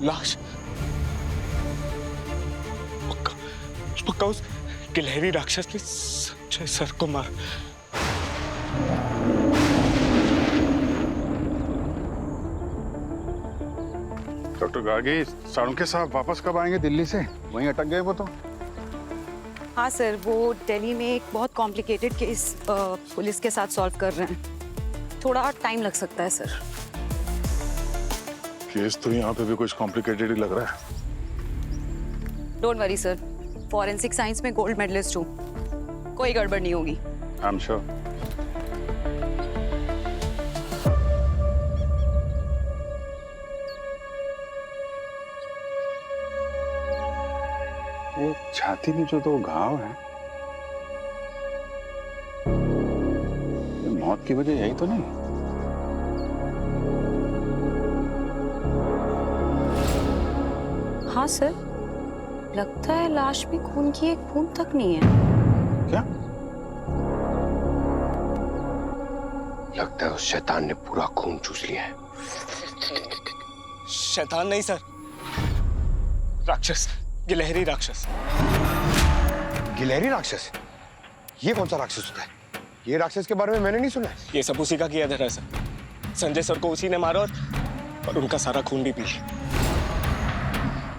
लाश पक्का पक्का उस गिलहरी राक्षस ने संजय सर को मारा। डॉक्टर गार्गी, साळुंखे साहब वापस कब आएंगे दिल्ली से? वहीं अटक गए वो तो। हाँ सर, वो दिल्ली में एक बहुत कॉम्प्लिकेटेड केस पुलिस के साथ सॉल्व कर रहे हैं। थोड़ा टाइम लग सकता है सर। केस तो यहाँ पे भी कुछ कॉम्प्लिकेटेड ही लग रहा है। Don't worry sir, forensic science में गोल्ड मेडलिस्ट हूँ, कोई गड़बड़ नहीं होगी। I am sure. वो छाती में जो 2 घाव हैं, ये मौत की वजह यही तो नहीं? हाँ सर, लगता है लाश में खून की एक बूंद तक नहीं है। क्या? लगता है उस शैतान ने पूरा खून चूस लिया है। शैतान नहीं सर, राक्षस, गिलहरी राक्षस। गिलहरी राक्षस? ये कौन सा राक्षस होता है? ये राक्षस के बारे में मैंने नहीं सुना है। ये सब उसी का किया धरा सर। संजय सर को उसी ने मारा और उनका सारा खून भी पी लिया।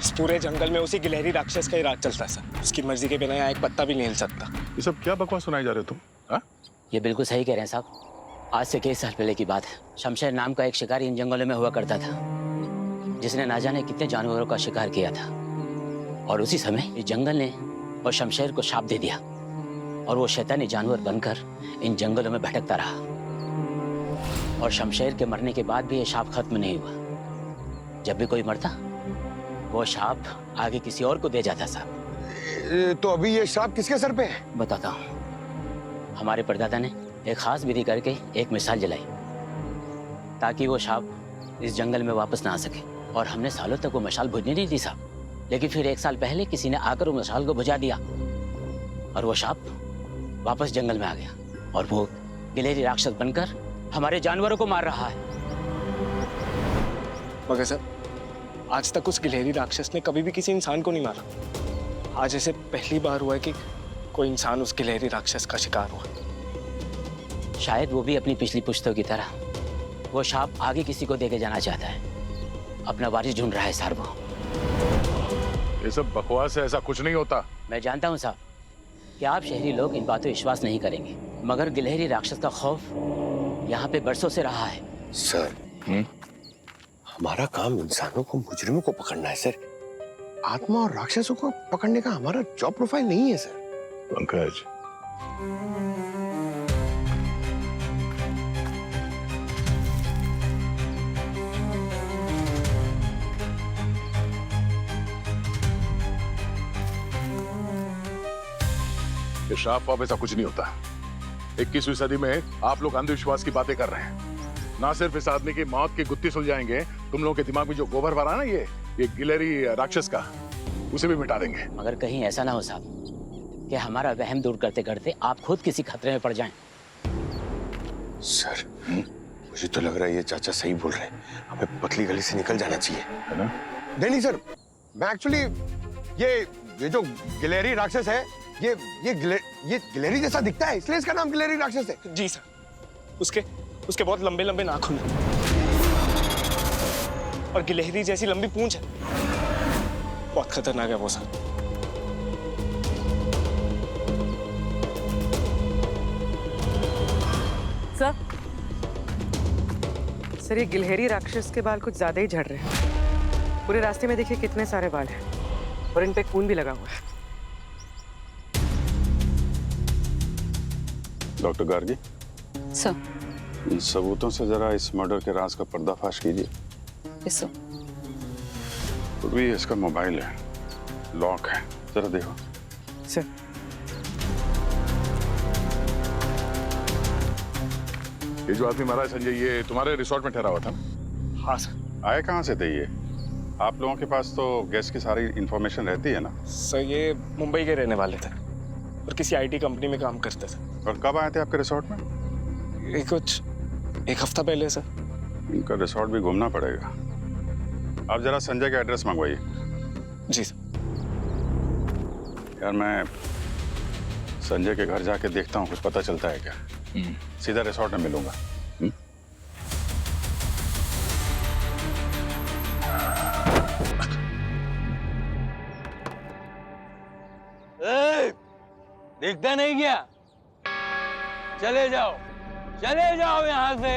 इस पूरे जंगल में उसी गिलहरी राक्षस का ही राज चलता है सर। उसकी मर्जी के बिना यहाँ एक पत्ता भी नहीं हिल सकता। ये सब क्या बकवास सुनाई जा रहे हो तुम? हाँ? ये बिल्कुल सही कह रहे हैं साहब। आज से कई साल पहले की बात है। शमशेर नाम का एक शिकारी इन जंगलों में हुआ करता था, जिसने ना जाने कितने जानवरों का शिकार किया था। और उसी समय इस जंगल ने और शमशेर को शाप दे दिया और वो शैतानी जानवर बनकर इन जंगलों में भटकता रहा। और शमशेर के मरने के बाद भी ये शाप खत्म नहीं हुआ। जब भी कोई मरता, वो शाप आगे किसी और को दे जाता साहब। तो अभी ये शाप किसके सर पे है? बताता हूँ। हमारे परदादा ने एक खास विधि करके एक मिसाल जलाई ताकि वो शाप इस जंगल में वापस ना आ सके। और हमने सालों तक वो मशाल बुझने नहीं दी साहब। लेकिन फिर 1 साल पहले किसी ने आकर वो मशाल को बुझा दिया और वो शाप वापस जंगल में आ गया। और वो गिलहरी राक्षस बनकर हमारे जानवरों को मार रहा है। मगर सर, आज तक उस गिलहरी राक्षस ने कभी भी किसी इंसान को नहीं मारा। आज ऐसे पहली बार हुआ है कि कोई इंसान उस गिलहरी राक्षस का शिकार हुआ। शायद वो भी अपनी पिछली पुश्तों की तरह वो शाप आगे किसी को देके जाना चाहता है। अपना वारिस ढूंढ रहा है सर वो। ये सब बकवास है, ऐसा कुछ नहीं होता। मैं जानता हूँ साहब कि आप शहरी लोग इन बातों पर विश्वास नहीं करेंगे, मगर गिलहरी राक्षस का खौफ यहाँ पे बरसों से रहा है। सर, हमारा काम इंसानों को, मुजरिमों को पकड़ना है सर। आत्मा और राक्षसों को पकड़ने का हमारा जॉब प्रोफाइल नहीं है सर। पंकज, ये शाप वाप ऐसा कुछ नहीं होता। 21वीं सदी में आप लोग अंधविश्वास की बातें कर रहे हैं। ना सिर्फ इस आदमी की मौत की गुत्थी सुलझाएंगे, तुम लोगों के दिमाग में जो गोबर भरा ना ये गिलहरी राक्षस का, उसे भी मिटा देंगे। मगर कहीं ऐसा ना हो साहब कि हमारा वहम दूर करते करते आप खुद किसी खतरे में पड़ जाएं। सर, मुझे तो लग रहा है ये चाचा सही बोल रहे हैं। हमें पतली गली से निकल जाना चाहिए, है ना? नहीं सर, मैं एक्चुअली ये जो गिलहरी राक्षस है, ये गिलहरी जैसा दिखता है, इसलिए इसका नाम गिलहरी राक्षस है। जी सर, उसके बहुत लंबे लंबे नाखून हैं और गिलहरी जैसी लंबी पूंछ है। बहुत खतरनाक है वो सर। सर, ये गिलहरी राक्षस के बाल कुछ ज्यादा ही झड़ रहे हैं। पूरे रास्ते में देखिए कितने सारे बाल हैं और इन पे खून भी लगा हुआ है। डॉक्टर गार्गी, सर, इन सबूतों से जरा इस मर्डर के राज का पर्दाफाश कीजिए। Yes sir. तो भी इसका मोबाइल है, लॉक है, जरा देखो। सर, ये जो आदमी मारा है संजय, ये तुम्हारे रिसोर्ट में ठहरा हुआ था? हाँ सर। आए कहाँ से थे ये? आप लोगों के पास तो गेस्ट की सारी इंफॉर्मेशन रहती है ना? सर, ये मुंबई के रहने वाले थे और किसी आईटी कंपनी में काम करते थे। और कब आए थे आपके रिसोर्ट में? एक हफ्ता पहले सर। इनका रिसोर्ट भी घूमना पड़ेगा। आप जरा संजय का एड्रेस मंगवाइए। जी सर। यार मैं संजय के घर जाके देखता हूँ, कुछ पता चलता है क्या। सीधा रिसोर्ट में मिलूंगा। दिखता नहीं क्या? चले जाओ यहाँ से,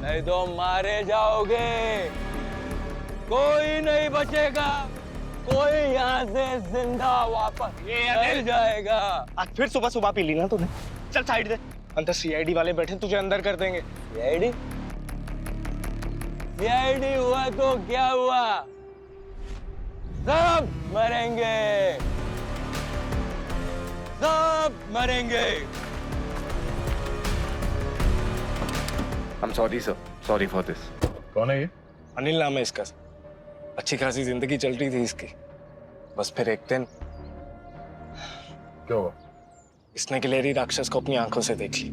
नहीं तो मारे जाओगे। कोई नहीं बचेगा, कोई यहाँ से जिंदा वापस नहीं जाएगा। आज फिर सुबह सुबह पी ली ना तूने। चल साइड दे, अंदर सीआईडी वाले बैठे, तुझे अंदर कर देंगे। सीआईडी हुआ तो क्या हुआ, सब मरेंगे, सब मरेंगे। I'm sorry sir, sorry for this। कौन है ये? अनिल नाम है इसका। अच्छी खासी जिंदगी चल रही थी इसकी, बस फिर एक दिन क्या हुआ? इसने गिलहरी राक्षस को अपनी आंखों से देख ली।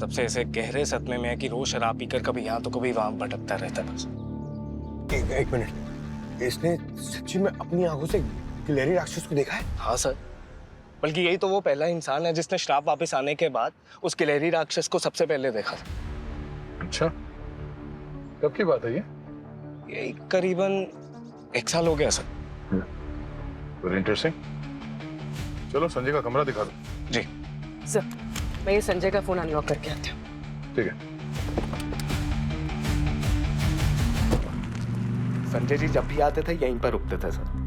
तब से ऐसे गहरे सदमे में है कि रोज शराब पीकर कभी यहाँ तो कभी वहां भटकता रहता बस। एक मिनट, इसने सच्ची में अपनी आंखों से गिलहरी राक्षस को देखा है? हाँ सर, बल्कि यही तो वो पहला इंसान है जिसने श्राप वापस आने के बाद उस गिलहरी राक्षस को सबसे पहले देखा था। अच्छा, कब की बात है ये? यही करीबन 1 साल हो गया सर। Very interesting. चलो संजय का कमरा दिखा दो। जी सर, मैं ये संजय का फोन अनलॉक करके आती हूँ। ठीक है। संजय जी जब भी आते थे यहीं पर रुकते थे सर।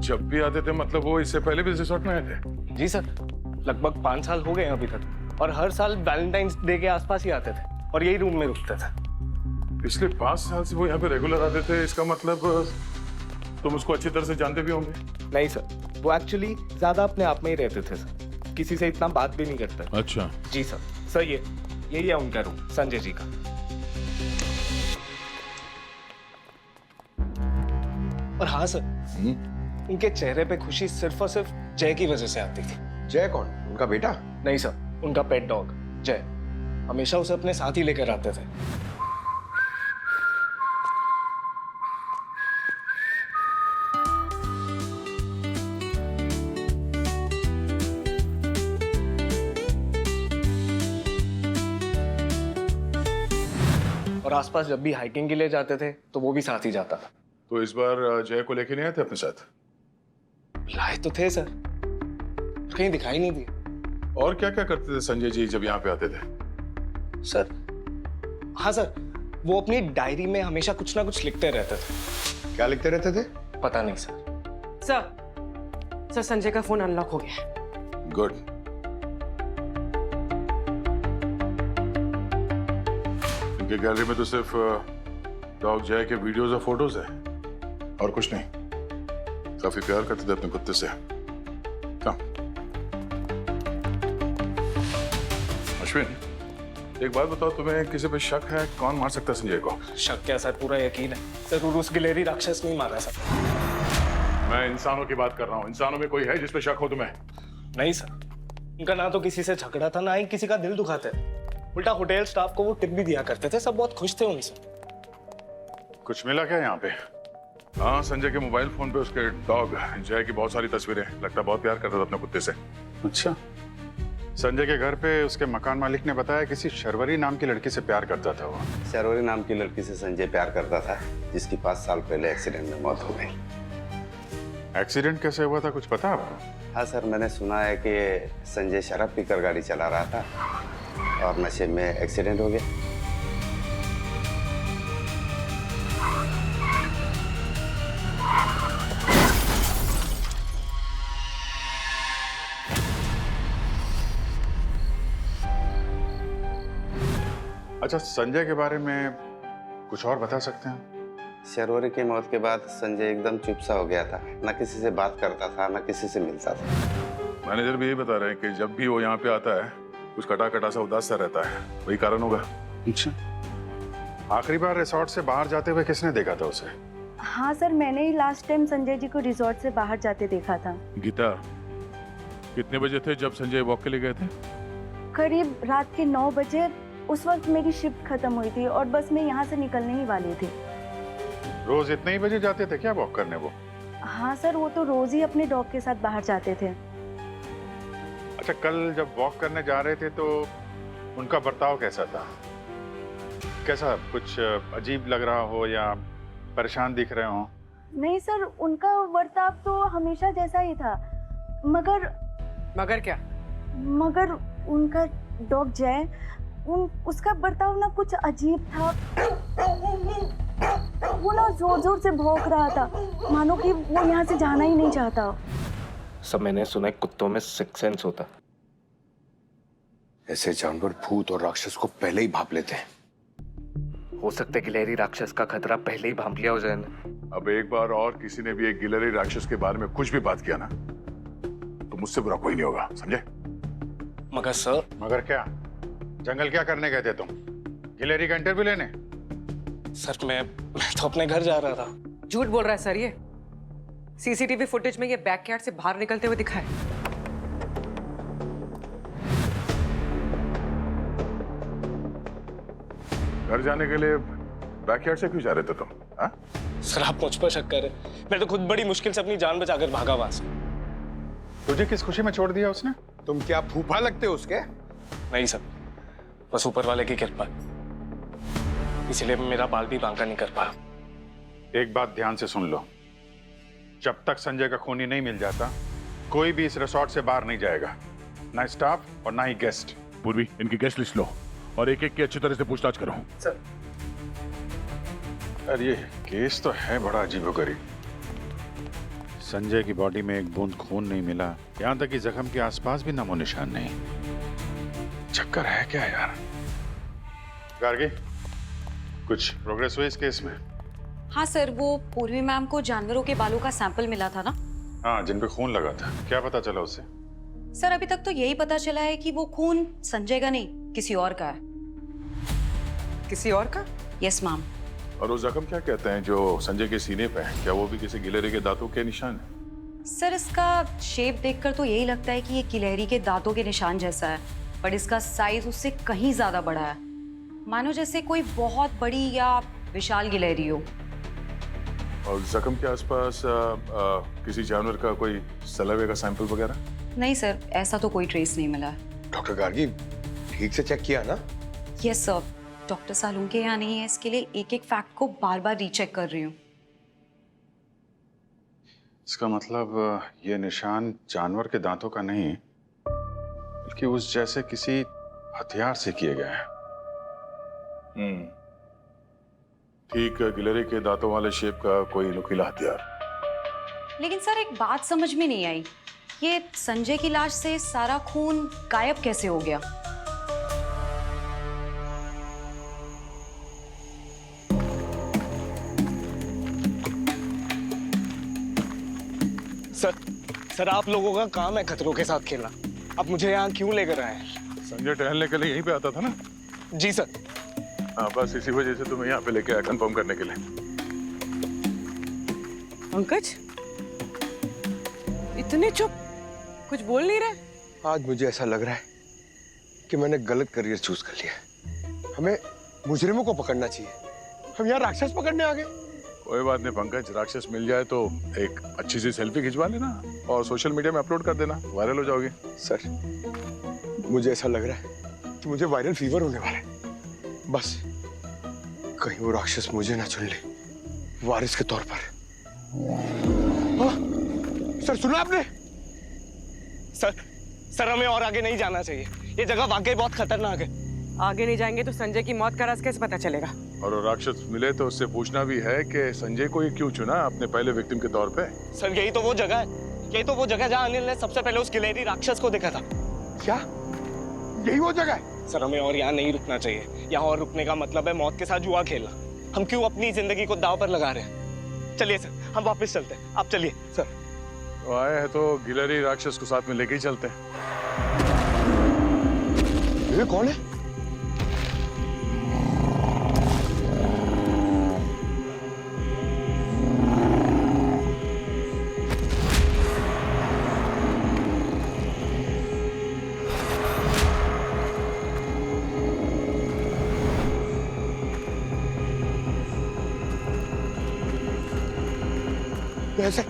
जब भी आते थे मतलब वो इससे पहले भी रिसोर्ट में आए थे? जी सर, लगभग 5 साल हो गए हैं अभी तक, और हर साल वैलेंटाइंस डे के आसपास ही आते थे और यही रूम में रुकते थे। पिछले 5 साल से वो यहाँ पे रेगुलर आते थे, इसका मतलब तुम उसको अच्छी तरह से जानते भी होंगे? नहीं सर, वो एक्चुअली ज्यादा अपने आप में ही रहते थे सर, किसी से इतना बात भी नहीं करते। अच्छा। जी सर यही है उनका रूम, संजय जी का। और हाँ सर, उनके चेहरे पे खुशी सिर्फ और सिर्फ जय की वजह से आती थी। जय कौन? उनका बेटा? नहीं सर, उनका पेट डॉग जय हमेशा उसे अपने साथ ही लेकर आते थे। और आसपास जब भी हाइकिंग के लिए जाते थे तो वो भी साथ ही जाता था। तो इस बार जय को लेके नहीं आए थे अपने साथ? लाए तो थे सर, कहीं दिखाई नहीं दिए। और क्या क्या करते थे संजय जी जब यहाँ पे आते थे? सर हाँ सर, वो अपनी डायरी में हमेशा कुछ ना कुछ लिखते रहते थे। क्या लिखते रहते थे? पता नहीं सर। सर संजय का फोन अनलॉक हो गया। गुड। इनके गैलरी में तो सिर्फ डॉग जय के वीडियोस और फोटोज है और कुछ नहीं। काफी प्यार करते थे अपने कुत्ते से। कहाँ? अश्विन, एक बात बताओ, तुम्हें किसी पे शक है? कौन मार सकता है संजय को? शक क्या सर, पूरा यकीन है। जरूर उस गिलहरी राक्षस ने ही मारा सर। मैं इंसानों की बात कर रहा हूँ। इंसानों में कोई है जिस पे शक हो तुम्हें? नहीं सर, उनका ना तो किसी से झगड़ा था, ना ही किसी का दिल दुखाते थे। उल्टा होटल स्टाफ को वो टिप भी दिया करते थे, सब बहुत खुश थे उनसे। कुछ मिला क्या यहाँ पे? हाँ, संजय के मोबाइल फोन पे उसके डॉग जय की बहुत सारी तस्वीरें। लगता बहुत प्यार करता था अपने कुत्ते से। अच्छा, संजय के घर पे उसके मकान मालिक ने बताया किसी शर्वरी नाम की लड़की से प्यार करता था वो। शर्वरी नाम की लड़की से संजय प्यार करता था, जिसकी 5 साल पहले एक्सीडेंट में मौत हो गई। एक्सीडेंट कैसे हुआ था, कुछ पता आपको? हाँ सर, मैंने सुना है कि संजय शराब पीकर गाड़ी चला रहा था और नशे में एक्सीडेंट हो गया। अच्छा, संजय के बारे में कुछ और बता सकते हैं? शर्वरी की मौत के बाद संजय एकदम चुप सा हो गया था, न किसी से बात करता था, न किसी से मिलता था। मैनेजर भी यही बता रहे हैं कि जब भी वो यहाँ पे आता है कुछ कटा कटा सा उदास सा रहता है। वही कारण होगा। अच्छा, आखिरी बार रिसोर्ट से बाहर जाते हुए किसने देखा था उसे? हाँ सर, मैंने ही लास्ट टाइम संजय जी को रिसोर्ट से बाहर जाते देखा था। गीता, कितने बजे थे जब संजय वॉक के लिए गए थे? करीब रात के 9 बजे उस वक्त मेरी शिफ्ट खत्म हुई थी और बस मैं यहाँ से निकलने ही वाली थी। रोज इतने ही बजे जाते थे क्या वॉक करने वो? हाँ सर, वो तो रोज ही अपने डॉग के साथ बाहर जाते थे। अच्छा, कल जब वॉक करने जा रहे थे तो उनका बर्ताव कैसा था? कैसा, कुछ अजीब लग रहा हो या परेशान दिख रहे हो? नहीं सर, उनका बर्ताव तो हमेशा जैसा ही था, मगर क्या? मगर उनका डॉग जय, उसका बर्ताव ना कुछ अजीब था। वो ना जोर जोर से भौंक रहा था, मानो कि वो यहाँ से जाना ही नहीं चाहता। सब मैंने सुना है कुत्तों में सिक्स सेंस होता। ऐसे जानवर भूत और राक्षस को पहले ही भाप लेते हैं। हो सकता है गिलहरी राक्षस का खतरा पहले ही भांप लिया हो जाए ना। अब एक बार और किसी ने भी एक गिलहरी राक्षस के बारे में कुछ भी बात किया ना, तो मुझसे बुरा कोई नहीं होगा, समझे? मगर सर। मगर क्या? जंगल क्या करने गए थे तुम? गिलहरी का इंटरव्यू लेने? सर मैं तो अपने घर जा रहा था। झूठ बोल रहा है सर ये। सीसीटीवी फुटेज में ये बैकयार्ड से बाहर निकलते हुए दिखा है। घर जाने के लिए बैकयार्ड से क्यों जा रहे थे तुम? हाँ? सर आप मुझ पर शक कर रहे हैं। मैं तो खुद बड़ी मुश्किल से अपनी जान बचाकर भागा वहां से। तुझे किस खुशी में छोड़ दिया उसने? तुम क्या फूफा लगते हो उसके? नहीं सर, बस ऊपर वाले की कृपा, इसलिए मेरा बाल भी बांका नहीं कर पाया। एक बात ध्यान से सुन लो, जब तक संजय का खूनी नहीं मिल जाता कोई भी इस रिसोर्ट से बाहर नहीं जाएगा, ना स्टाफ और ना ही गेस्ट। पूर्वी, इनकी गेस्ट लिस्ट लो और एक एक की अच्छी तरह से पूछताछ करो। सर। यार ये केस तो है बड़ा अजीबोगरीब। संजय की बॉडी में एक बूंद खून नहीं मिला, यहाँ तक कि जख्म के आसपास भी नामो निशान नहीं। चक्कर है क्या यार? गार्गी, कुछ प्रोग्रेस हुई इस केस में? हाँ सर, वो पूर्वी मैम को जानवरों के बालों का सैंपल मिला था ना? हाँ, जिन पे खून लगा था। क्या पता चला उससे? सर अभी तक तो यही पता चला है कि वो खून संजय का नहीं, किसी और का है। किसी और का? Yes ma'am. और वो जख्म क्या कहते हैं जो संजय के सीने पे है, क्या वो भी किसी गिलहरी के दांतों के निशान है? सर इसका शेप देखकर तो यही लगता है कि ये गिलहरी के दांतों के निशान जैसा है, पर इसका साइज उससे कहीं ज्यादा बड़ा है, मानो जैसे कोई बहुत बड़ी या विशाल गिलहरी हो। और जख्म के आसपास किसी जानवर का कोई सलावे का सैंपल वगैरह? नहीं सर, ऐसा तो कोई ट्रेस नहीं मिला। डॉक्टर गार्गी, ठीक से चेक किया ना? यस सर, डॉक्टर सालूंके यहाँ नहीं है, इसके लिए एक एक फैक्ट को बार बार रीचेक कर रही हूँ। इसका मतलब ये निशान जानवर के दांतों का नहीं बल्कि उस जैसे किसी हथियार से किए गए हैं। ठीक, गिलहरी के दांतों वाले शेप का कोई नुकीला हथियार। लेकिन सर एक बात समझ में नहीं आई, ये संजय की लाश से सारा खून गायब कैसे हो गया? सर आप लोगों का काम है खतरों के साथ खेलना। अब मुझे यहाँ क्यों लेकर आए? संजय टहलने के लिए यहीं पे आता था ना? जी सर। हाँ, बस इसी वजह से तुम्हें यहाँ पे लेके आया, कंफर्म करने के लिए। पंकज, इतने चुप, कुछ बोल नहीं रहे? आज मुझे ऐसा लग रहा है कि मैंने गलत करियर चूज कर लिया। हमें मुजरिमों को पकड़ना चाहिए, हम यहाँ राक्षस पकड़ने आ गए। कोई बात नहीं पंकज, राक्षस मिल जाए तो एक अच्छी सी सेल्फी खिंचवा लेना और सोशल मीडिया में अपलोड कर देना, वायरल हो जाओगे। सर मुझे ऐसा लग रहा है कि मुझे वायरल फीवर होने वाला है। बस कहीं वो राक्षस मुझे ना चुन ले वारिस के तौर पर। हाँ? सर सुना आपने? सर हमें और आगे नहीं जाना चाहिए, ये जगह वाकई बहुत खतरनाक है। आगे नहीं जाएंगे तो संजय की मौत का राज कैसे पता चलेगा? और वो राक्षस मिले तो उससे पूछना भी है कि संजय को ये क्यों चुना अपने पहले विक्टिम के तौर पे। सर यही तो वो जगह है, यही तो वो जगह जहाँ अनिल ने सबसे पहले उस गिलहरी राक्षस को देखा था। क्या यही वो जगह है? सर हमें और यहाँ नहीं रुकना चाहिए, यहाँ और रुकने का मतलब है मौत के साथ जुआ खेलना। हम क्यों अपनी जिंदगी को दांव पर लगा रहे हैं? चलिए सर हम वापस चलते हैं, आप चलिए। सर तो आए हैं तो गिलहरी राक्षस को साथ में लेके ही चलते हैं। ये कौन है? दया सर,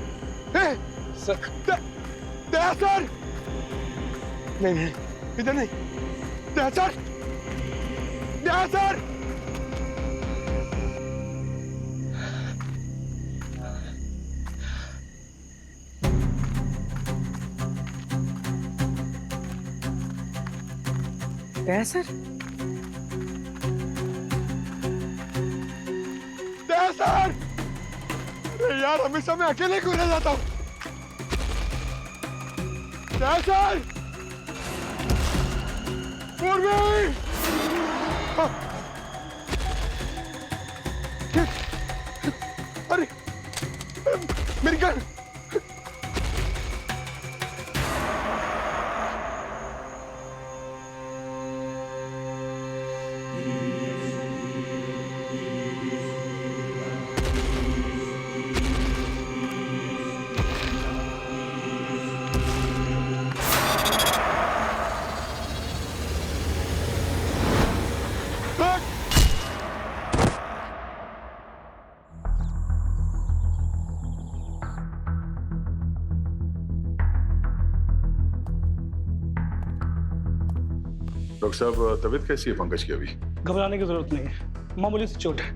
दया सर, नहीं नहीं इधर नहीं, दया सर, दया सर। दया सर, दया सर, अरे यार हमेशा मैं अकेले क्यों रह जाता हूँ? दया सर, पूर्वी, अरे मेरी गन। डॉक्टर साहब तबीयत कैसी है पंकज की अभी? घबराने की जरूरत नहीं है, मामूली सी चोट है।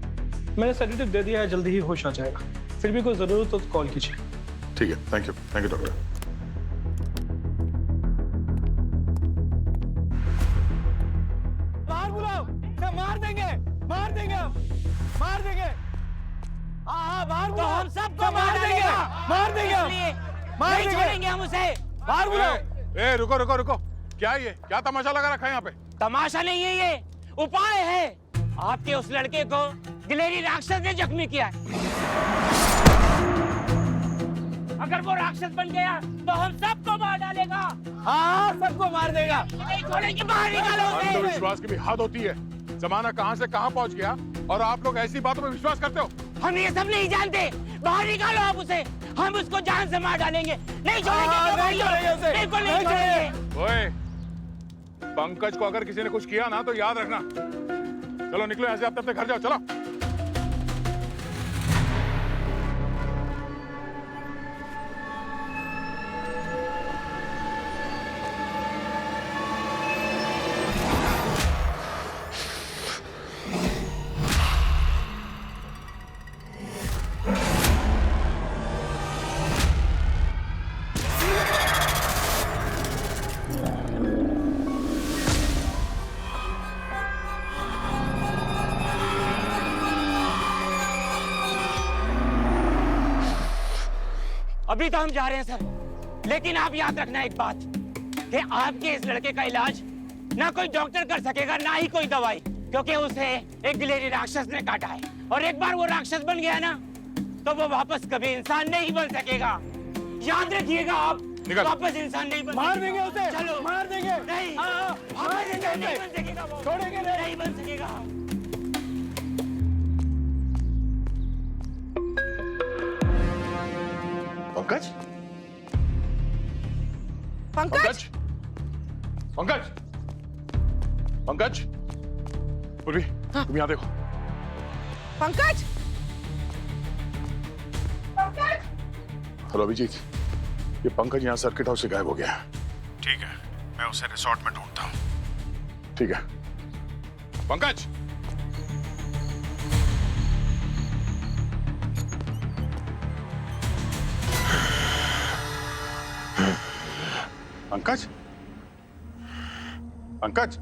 मैंने सेडेटिव दे दिया है, जल्दी ही होश आ जाएगा। फिर भी कोई जरूरत हो तो कॉल कीजिए। ठीक है, थैंक यू डॉक्टर। बाहर बुलाओ, मार देंगे, मार देंगे, मार देंगे। हाँ बाहर बुलाओ, हम सबको मार देंगे, मार देंगे, मार देंगे हम उसे। बाहर बुलाओ। ए रुको रुको रुको, क्या ये, क्या तमाशा लगा रखा है यहाँ पे? तमाशा नहीं है ये, उपाय है। आपके उस लड़के को गिलेरी राक्षस ने जख्मी किया है। अगर वो राक्षस बन गया तो हम सबको मार डालेगा। हाँ सबको मार देगा। नहीं छोड़ेंगे, बाहर निकालो उसे। अंधविश्वास की भी हद होती है। जमाना कहाँ से कहाँ पहुँच गया और आप लोग ऐसी बातों में विश्वास करते हो? हम ये सब नहीं जानते। बाहर निकालो आप उसे, हम उसको जान से मार डालेंगे। नहीं छोड़ेंगे, बिल्कुल नहीं छोड़ेंगे। ओए, पंकज को अगर किसी ने कुछ किया ना तो याद रखना। चलो निकलो यहाँ से, आप अपने घर जाओ, चलो। अभी तो हम जा रहे हैं सर, लेकिन आप याद रखना एक बात कि आपके इस लड़के का इलाज ना कोई डॉक्टर कर सकेगा, ना ही कोई दवाई, क्योंकि उसे एक गिलेरी राक्षस ने काटा है। और एक बार वो राक्षस बन गया ना तो वो वापस कभी इंसान नहीं बन सकेगा। याद रखिएगा आप, वापस इंसान नहीं बन। मार देंगे उसे, चलो मार देंगे। नहीं, नहीं बन सकेगा वो, छोड़ेंगे नहीं बन सकेगा। पंकज, पंकज, पंकज, पंकज, पूर्वी, तुम यहाँ देखो। पंकज, हेलो अभिजीत, ये पंकज यहाँ सर्किट हाउस से गायब हो गया। ठीक है, मैं उसे रिसोर्ट में ढूंढता हूँ। ठीक है पंकज। पंकज, पंकज,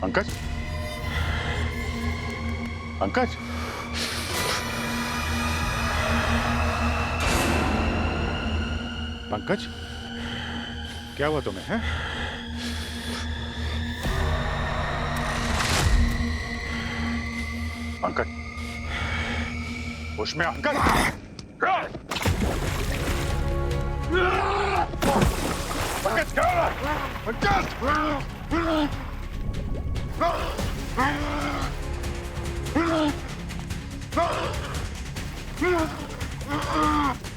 पंकज, पंकज, पंकज, क्या हुआ तुम्हें है? पंकज, उसमें अंकल। पंकज क्या हो रहा है?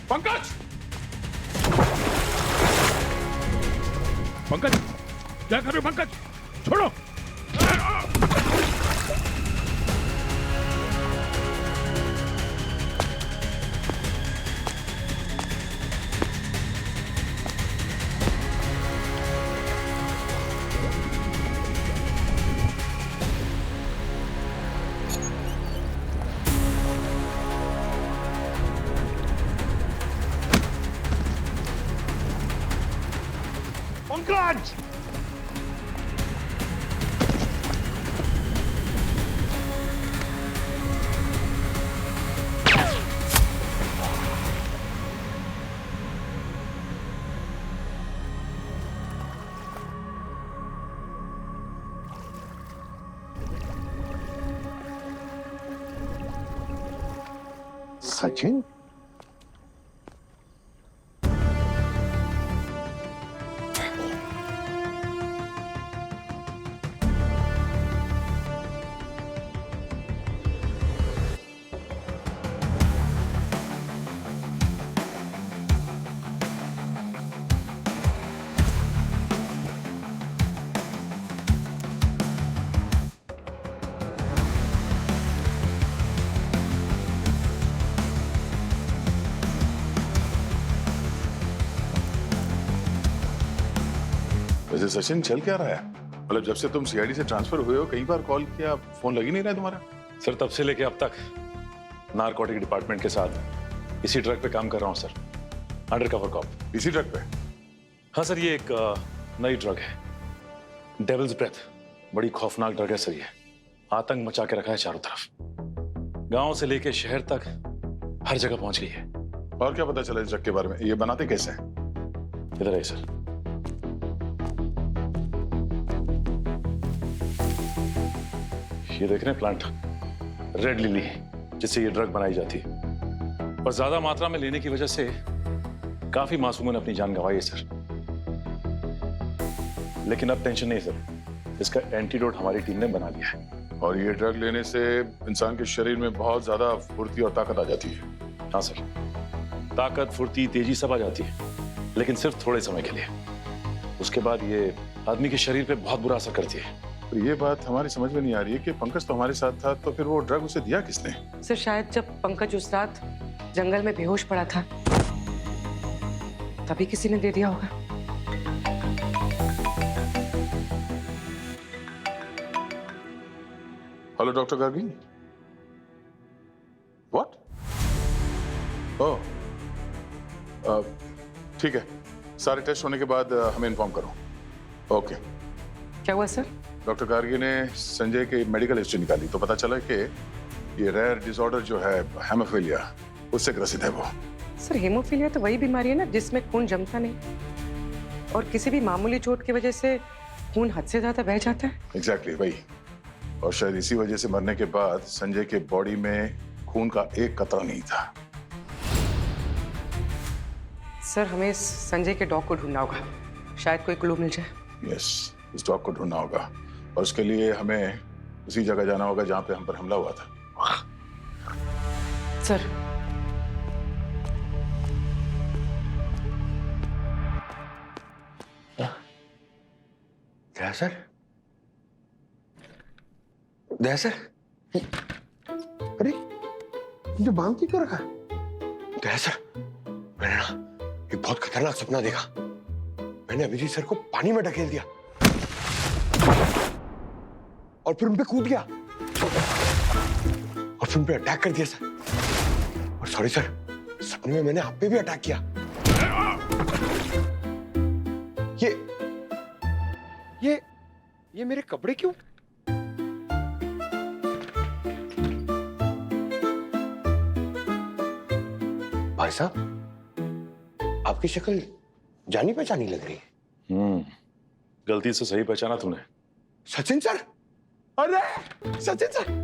पंकज, पंकज, क्या कर रहे हो पंकज? छोड़ो। पंकज! सचिन? वैसे सचिन चल क्या रहा है? मतलब जब से तुम सीआईडी से ट्रांसफर हुए हो कई बार कॉल किया, फोन लग ही नहीं रहा है तुम्हारा। सर तब से लेके अब तक नारकोटिक डिपार्टमेंट के साथ इसी ड्रग पे काम कर रहा हूँ सर, अंडर कवर कॉप। इसी ट्रक पे? हाँ सर, ये एक नई ड्रग है, डेविल्स ब्रेथ। बड़ी खौफनाक ड्रग है सर, ये आतंक मचा के रखा है चारों तरफ, गांव से लेके शहर तक हर जगह पहुंच गई है। और क्या पता चला इस ड्रग के बारे में? ये बनाते कैसे हैं? इधर आइए सर। ये देख रहे हैं प्लांट, रेड लिली, जिससे ये ड्रग बनाई जाती है। पर ज्यादा मात्रा में लेने की वजह से काफी मासूमों ने अपनी जान गंवाई है सर। लेकिन अब टेंशन नहीं सर, इसका एंटीडोट हमारी टीम ने बना लिया है। और ये ड्रग लेने से इंसान के शरीर में बहुत ज्यादा फुर्ती और ताकत आ जाती है। हाँ सर, ताकत, फुर्ती, तेजी सब आ जाती है, लेकिन सिर्फ थोड़े समय के लिए। उसके बाद ये आदमी के शरीर पे बहुत बुरा असर करती है। तो ये बात हमारी समझ में नहीं आ रही है कि पंकज तो हमारे साथ था, तो फिर वो ड्रग उसे दिया किसने? सर शायद जब पंकज उस रात जंगल में बेहोश पड़ा था तभी किसी ने दे दिया होगा। Hello doctor Gargi. व्हाट? ओह, ठीक है, सारे टेस्ट होने के बाद हमें इन्फॉर्म करो। ओके। क्या हुआ सर? डॉक्टर गार्गी ने संजय की मेडिकल हिस्ट्री निकाली तो पता चला कि ये रेयर डिसऑर्डर जो है हेमोफीलिया, उससे ग्रसित है वो। सर हेमोफीलिया तो वही बीमारी है ना जिसमें खून जमता नहीं और किसी भी मामूली चोट की वजह से खून हद से ज्यादा बह जाता है। एग्जैक्टली वही। और शायद इसी वजह से मरने के बाद संजय के बॉडी में खून का एक कतरा नहीं था। सर हमें संजय के डॉग को ढूंढना होगा, शायद कोई क्लू मिल जाए। यस, इस डॉग को ढूंढना होगा और उसके लिए हमें उसी जगह जाना होगा जहां पे हम पर हमला हुआ था। सर दया सर, दया सर, अरे मुझे बांध के क्यों रखा? दया सर, मैंने ना एक बहुत खतरनाक सपना देखा। मैंने अभिजीत सर को पानी में ढकेल दिया और फिर उन पे कूद गया और फिर उन पे अटैक कर दिया सर। और सॉरी सर, सपने में मैंने आप पे भी अटैक किया। ये मेरे कपड़े क्यों? भाई साहब, आपकी शक्ल जानी पहचानी लग रही है। गलती से सही पहचाना तूने। सचिन सर, अरे सचिन सर।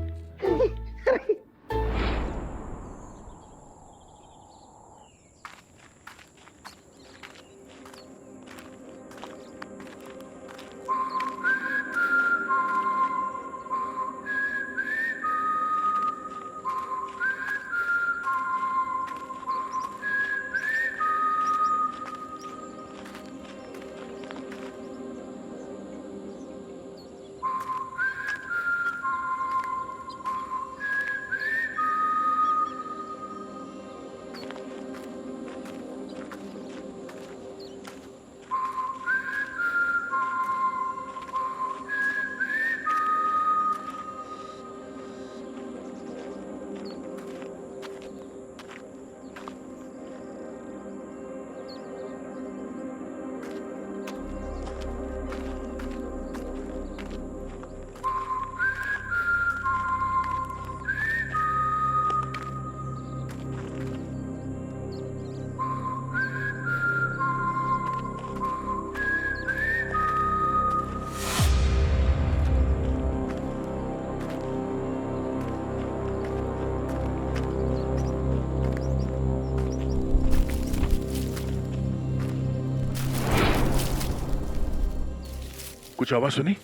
कुछ आवाज सुनी?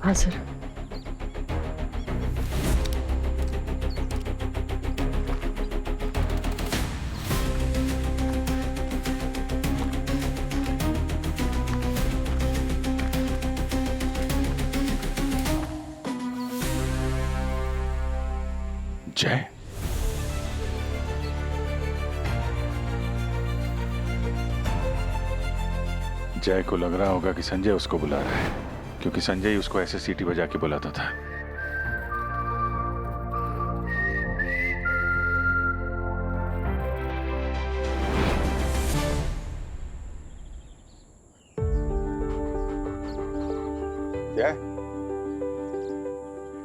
हाँ सर। जय, जय को लग रहा होगा कि संजय उसको बुला रहा है, क्योंकि संजय ही उसको ऐसे सीटी बजा के बुलाता था। जय,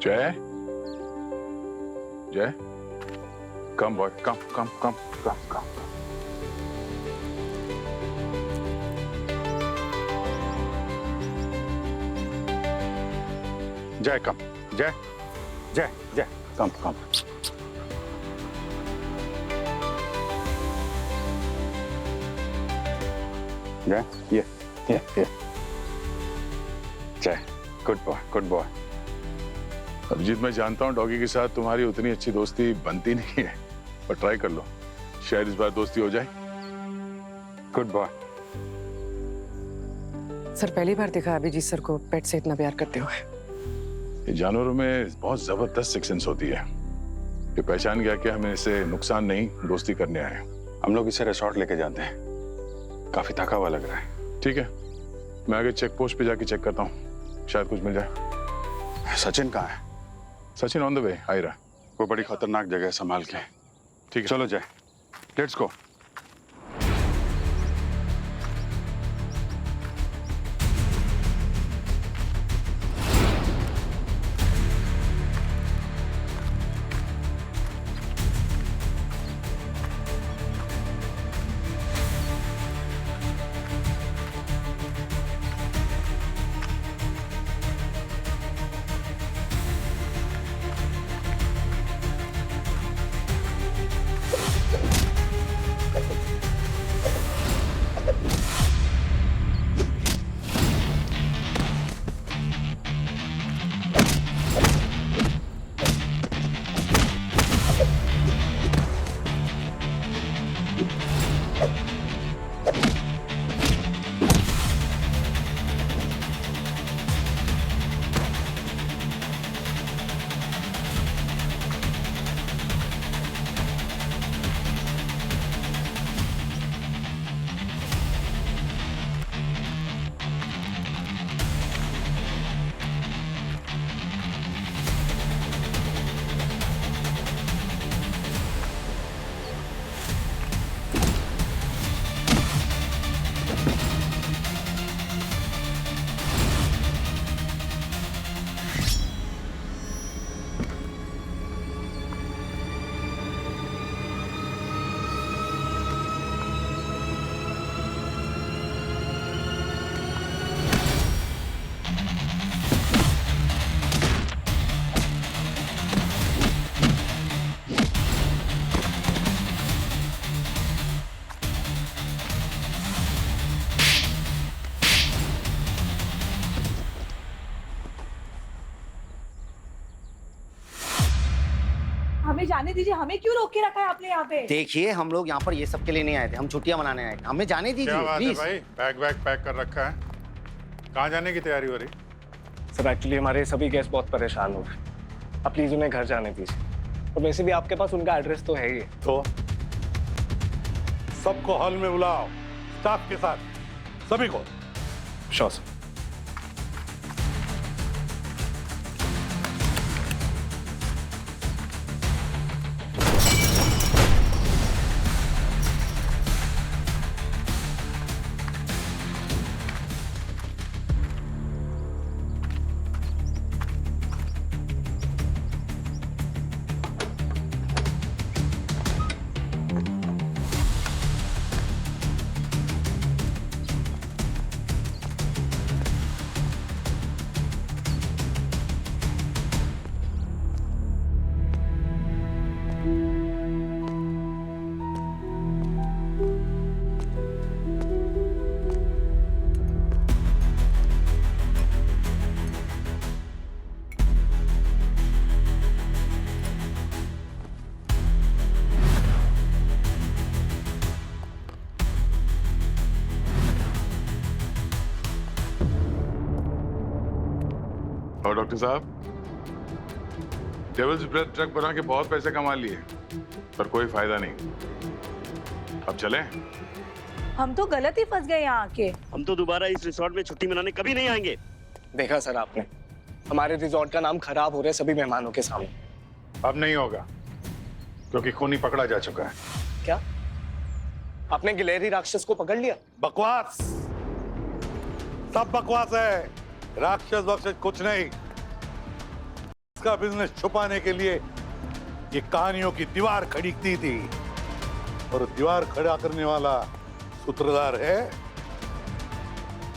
जय, जय, कम बॉय, कम कम कम कम कम। जय कम, जय जय जय, कम कम। जय, ये Jay, good boy, good boy. Abhijeet, मैं जानता हूँ डॉगी के साथ तुम्हारी उतनी अच्छी दोस्ती बनती नहीं है, पर ट्राई कर लो, शायद इस बार दोस्ती हो जाए। Good boy. सर पहली बार देखा अभिजीत सर को पेट से इतना प्यार करते हुए। ये जानवरों में बहुत जबरदस्त सेक्शंस होती है। ये पहचान गया कि हमें इसे नुकसान नहीं, दोस्ती करने आए हैं। हम लोग इसे रिसोर्ट लेके जाते हैं, काफी थका हुआ लग रहा है। ठीक है, मैं आगे चेक पोस्ट पे जाके चेक करता हूँ, शायद कुछ मिल जाए। सचिन कहाँ है? सचिन ऑन द वे, आ रहा। वो बड़ी खतरनाक जगह है, संभाल के। ठीक है, चलो जय, लेट्स गो। हमें जाने दीजिए, हमें क्यों रोक के रखा है आपने यहाँ पे? देखिए, हम लोग यहाँ पर ये सब के लिए नहीं आए थे, हम छुट्टियां मनाने आए थे। हमें जाने दीजिए क्या बात है प्लीज। भाई, बैग वैग पैक कर रखा है, कहाँ जाने की तैयारी हो रही? सर एक्चुअली हमारे सभी गेस्ट बहुत परेशान हो रहे हैं, आप प्लीज उन्हें घर जाने दीजिए। और वैसे भी आपके पास उनका एड्रेस तो है ही। तो सबको हॉल में बुलाओ, स्टाफ के साथ सभी को। Sure sir. और डॉक्टर साहब, डेविल्स ब्रेथ ड्रग बना के बहुत पैसे कमा लिए, पर कोई फायदा नहीं। अब चलें? हम तो गलत ही फंस गए यहाँ आके। हम तो दोबारा इस रिसोर्ट में छुट्टी मनाने कभी नहीं आएंगे। देखा सर आपने, हमारे रिजॉर्ट का नाम खराब हो रहा है सभी मेहमानों के सामने। अब नहीं होगा, क्योंकि खूनी पकड़ा जा चुका है। क्या आपने गिलहरी राक्षस को पकड़ लिया? बकवास, सब बकवास है। राक्षस बक्षस कुछ नहीं। इसका बिजनेस छुपाने के लिए ये कहानियों की दीवार खड़ी की थी, और दीवार खड़ा करने वाला सूत्रधार है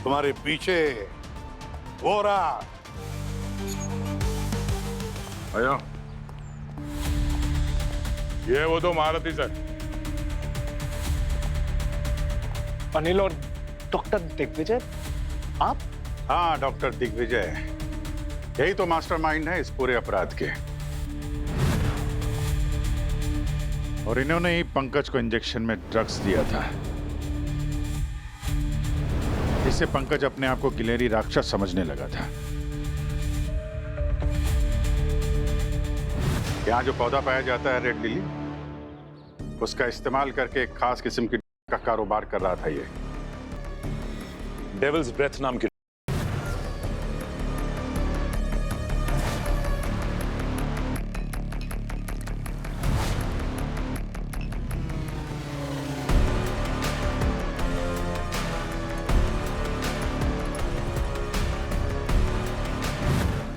तुम्हारे पीछे वो रहा। आया, ये वो दो महारथी सर, अनिल और डॉक्टर दिग्विजय। आप? हाँ, डॉक्टर दिग्विजय, यही तो मास्टरमाइंड है इस पूरे अपराध के। और इन्होंने ही पंकज को इंजेक्शन में ड्रग्स दिया था, इससे पंकज अपने आप को गिलहरी राक्षस समझने लगा था। यहाँ जो पौधा पाया जाता है रेड लिली, उसका इस्तेमाल करके एक खास किस्म की का कारोबार कर रहा था ये। डेविल्स ब्रेथ नाम की।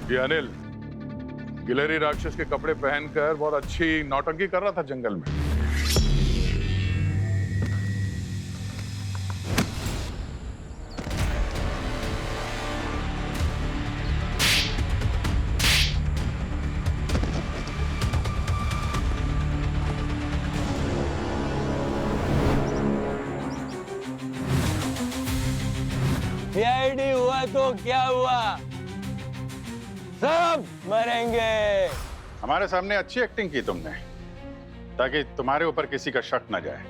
ये अनिल गिलहरी राक्षस के कपड़े पहनकर बहुत अच्छी नौटंकी कर रहा था जंगल में। सीआईडी हुआ तो क्या हुआ, सब मरेंगे। हमारे सामने अच्छी एक्टिंग की तुमने, ताकि तुम्हारे ऊपर किसी का शक न जाए।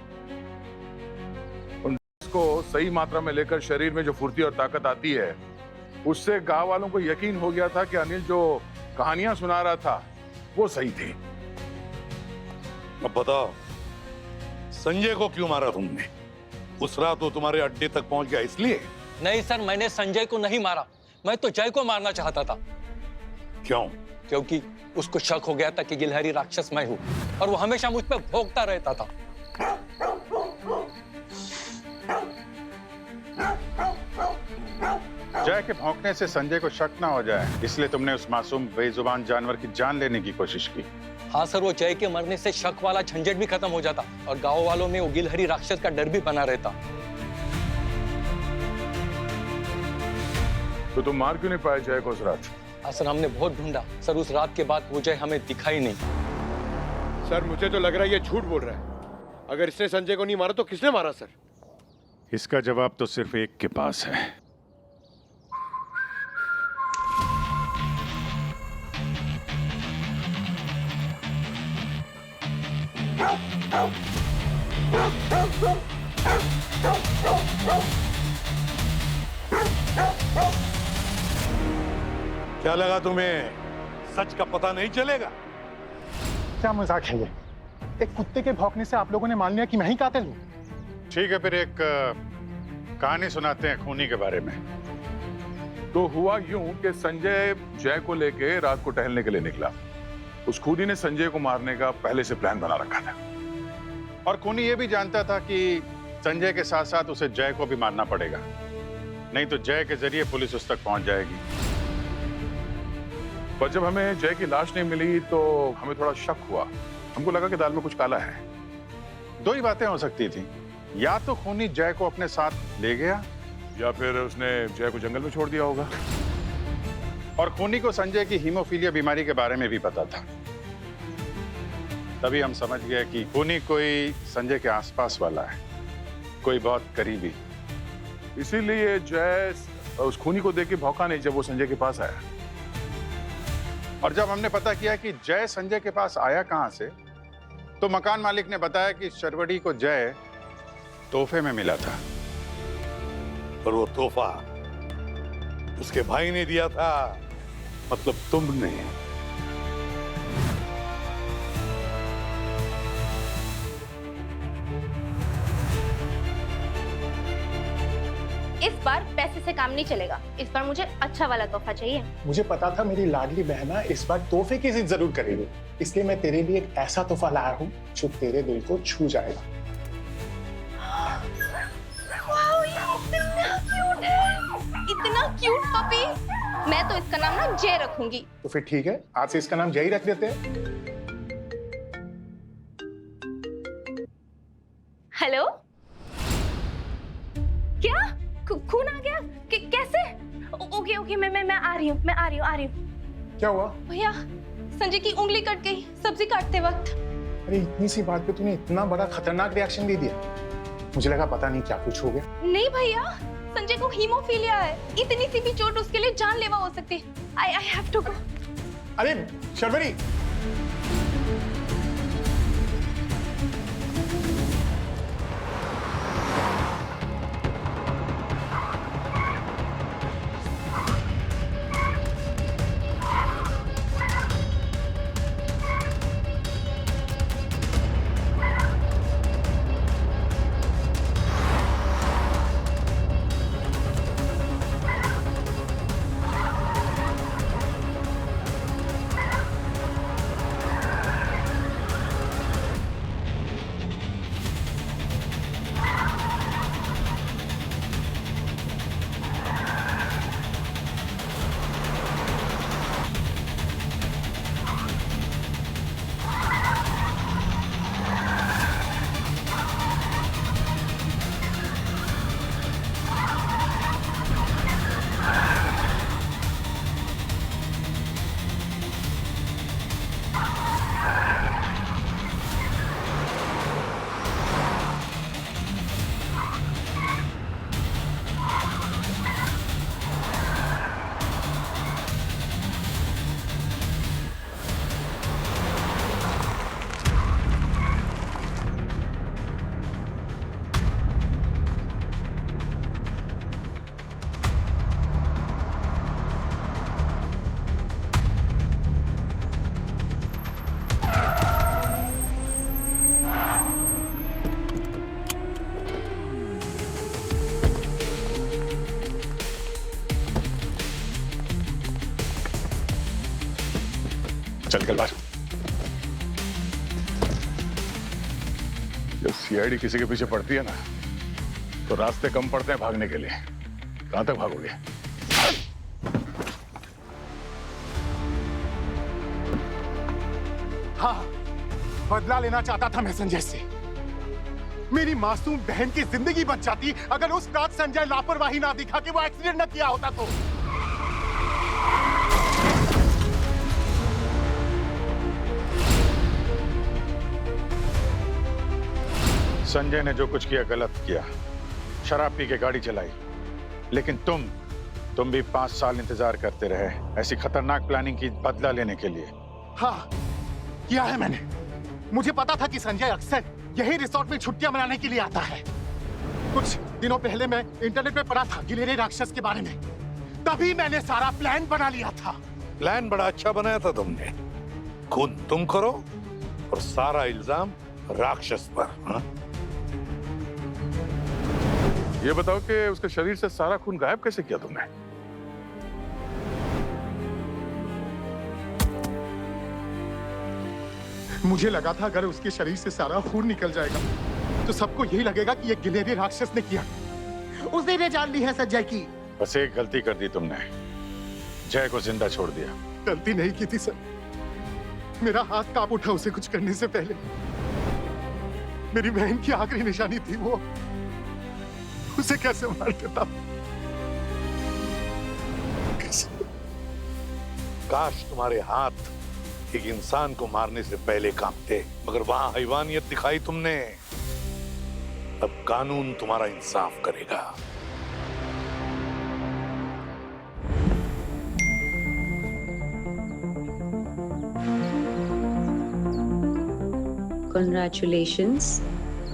को सही मात्रा में लेकर शरीर में जो फुर्ती और ताकत आती है, उससे गांव वालों को यकीन हो गया था कि अनिल जो कहानियां सुना रहा था वो सही थी। अब बताओ, संजय को क्यों मारा तुमने? उस रात वो तुम्हारे अड्डे तक पहुंच गया इसलिए? नहीं सर, मैंने संजय को नहीं मारा, मैं तो जय को मारना चाहता था। क्यों? क्योंकि उसको शक हो गया था कि गिलहरी राक्षस मैं हूं, और वो हमेशा मुझ पर भौंकता रहता था। जय के भौंकने से संजय को शक ना हो जाए, इसलिए तुमने उस मासूम बेजुबान जानवर की जान लेने की कोशिश की। हाँ सर, वो जय के मरने से शक वाला झंझट भी खत्म हो जाता, और गांव वालों में वो गिलहरी राक्षस का डर भी बना रहता। तो तुम मार क्यों नहीं पाए जय को उस रात? हाँ सर, हमने बहुत ढूंढा सर, उस रात के बाद वो जय हमें दिखाई नहीं। सर मुझे तो लग रहा है ये झूठ बोल रहा है। अगर इसने संजय को नहीं मारा तो किसने मारा सर? इसका जवाब तो सिर्फ एक के पास है। क्या लगा तुम्हें सच का पता नहीं चलेगा? क्या मजाक है ये? एक कुत्ते के भौंकने से आप लोगों ने मान लिया कि मैं ही कातिल हूं? ठीक है, फिर एक कहानी सुनाते हैं खूनी के बारे में। तो हुआ यूं कि संजय जय को लेके रात को टहलने के लिए निकला। उस खूनी ने संजय को मारने का पहले से प्लान बना रखा था, और खूनी ये भी जानता था कि संजय के साथ साथ उसे जय को भी मारना पड़ेगा, नहीं तो जय के जरिए पुलिस उस तक पहुंच जाएगी। पर जब हमें जय की लाश नहीं मिली तो हमें थोड़ा शक हुआ। हमको लगा कि दाल में कुछ काला है। दो ही बातें हो सकती थी, या तो खूनी जय को अपने साथ ले गया, या फिर उसने जय को जंगल में छोड़ दिया होगा। और खूनी को संजय की हीमोफीलिया बीमारी के बारे में भी पता था। तभी हम समझ गए कि खूनी कोई संजय के आसपास वाला है, कोई बहुत करीबी। इसीलिए जय उस खूनी को देख के भौंका नहीं जब वो संजय के पास आया। और जब हमने पता किया कि जय संजय के पास आया कहां से, तो मकान मालिक ने बताया कि शरवड़ी को जय तोहफे में मिला था। और वो तोहफा उसके भाई ने दिया था। मतलब तुमने। इस बार पैसे से काम नहीं चलेगा। इस बार मुझे अच्छा वाला तोहफा चाहिए। मुझे पता था मेरी लाडली बहना इस बार तोहफे की जिद जरूर करेगी, इसलिए मैं तेरे लिए एक ऐसा तोहफा लाया हूँ जो तेरे दिल को छू जाएगा। वाओ, ये इतना क्यूट है, इतना क्यूट पपी। मैं तो इसका नाम ना जय रखूंगी। तो फिर ठीक है, आज से इसका नाम जय ही रख देते हैं। हेलो, क्या खून आ गया? कैसे? ओके ओके, मैं आ रही हूँ। क्या हुआ? भैया, संजय की उंगली कट गई सब्जी काटते वक्त। अरे इतनी सी बात पे तूने इतना बड़ा खतरनाक रिएक्शन दे दिया। मुझे लगा पता नहीं क्या कुछ हो गया। नहीं भैया, संजय को हीमोफीलिया है। इतनी सी भी चोट उसके लिए जानलेवा हो सकती है। I have to go. अरे शर्वरी, चल कल बार जब सीआईडी किसी के पीछे पड़ती है ना तो रास्ते कम पड़ते हैं भागने के लिए। कहां तक भागोगे? हाँ, बदला लेना चाहता था मैं संजय से। मेरी मासूम बहन की जिंदगी बच जाती अगर उस रात संजय लापरवाही ना दिखा कि वो एक्सीडेंट न किया होता तो। संजय ने जो कुछ किया गलत किया, शराब पी के गाड़ी चलाई, लेकिन तुम भी 5 साल इंतजार करते रहे ऐसी खतरनाक प्लानिंग की बदला लेने के लिए। हाँ, किया है मैंने। मुझे पता था कि संजय अक्सर यही रिसोर्ट में छुट्टियां मनाने के लिए आता है। कुछ दिनों पहले मैं इंटरनेट पे पढ़ा था गिलेरी राक्षस के बारे में, तभी मैंने सारा प्लान बना लिया था। प्लान बड़ा अच्छा बनाया था तुमने। खून तुम करो और सारा इल्जाम राक्षस पर। हाँ? ये बताओ कि उसके शरीर से सारा खून गायब कैसे किया तुमने? मुझे लगा था अगर उसके शरीर से सारा खून निकल जाएगा तो सबको यही लगेगा कि ये गिलेरी राक्षस ने किया। उसने ने जान ली है संजय की। बस एक गलती कर दी तुमने, जय को जिंदा छोड़ दिया। गलती नहीं की थी सर, मेरा हाथ कांप उठा उसे कुछ करने से पहले। मेरी बहन की आखिरी निशानी थी वो, उसे कैसे मार देता। काश तुम्हारे हाथ एक इंसान को मारने से पहले कांपते, मगर वहां हैवानियत दिखाई तुमने। अब कानून तुम्हारा इंसाफ करेगा। Congratulations,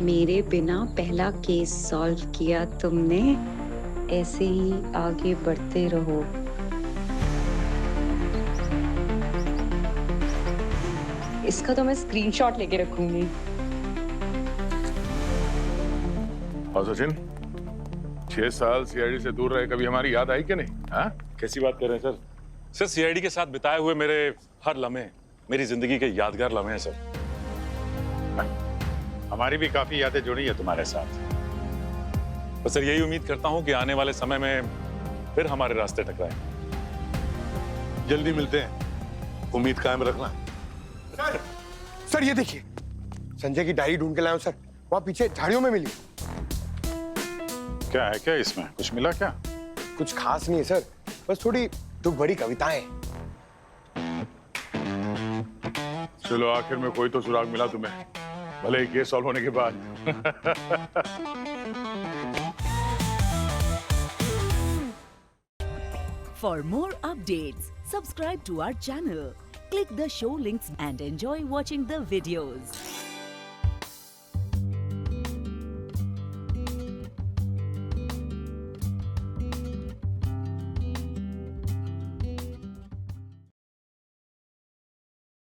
मेरे बिना पहला केस सॉल्व किया तुमने। ऐसे ही आगे बढ़ते रहो। इसका तो मैं स्क्रीनशॉट लेके रखूंगी। और सचिन, 6 साल सीआईडी से दूर रहे, कभी हमारी याद आई कि नहीं? हाँ? कैसी बात कर रहे हैं सर? सर सीआईडी के साथ बिताए हुए मेरे हर लम्हे मेरी जिंदगी के यादगार लम्हे हैं सर। हमारी भी काफी यादें जुड़ी है तुम्हारे साथ। बस सर यही उम्मीद करता हूं कि आने वाले समय में फिर हमारे रास्ते टकराएं। जल्दी मिलते हैं, उम्मीद कायम रखना। सर ये देखिए, संजय की डायरी ढूंढ के लाया हूं सर, वहां पीछे झाड़ियों में मिली। क्या है क्या इसमें? कुछ मिला क्या? कुछ खास नहीं है सर, बस थोड़ी दुख भरी कविताएं। चलो आखिर में कोई तो सुराग मिला तुम्हें, भले ही केस सॉल्व होने के बाद। For more updates, subscribe to our channel, click the show links and enjoy watching the videos.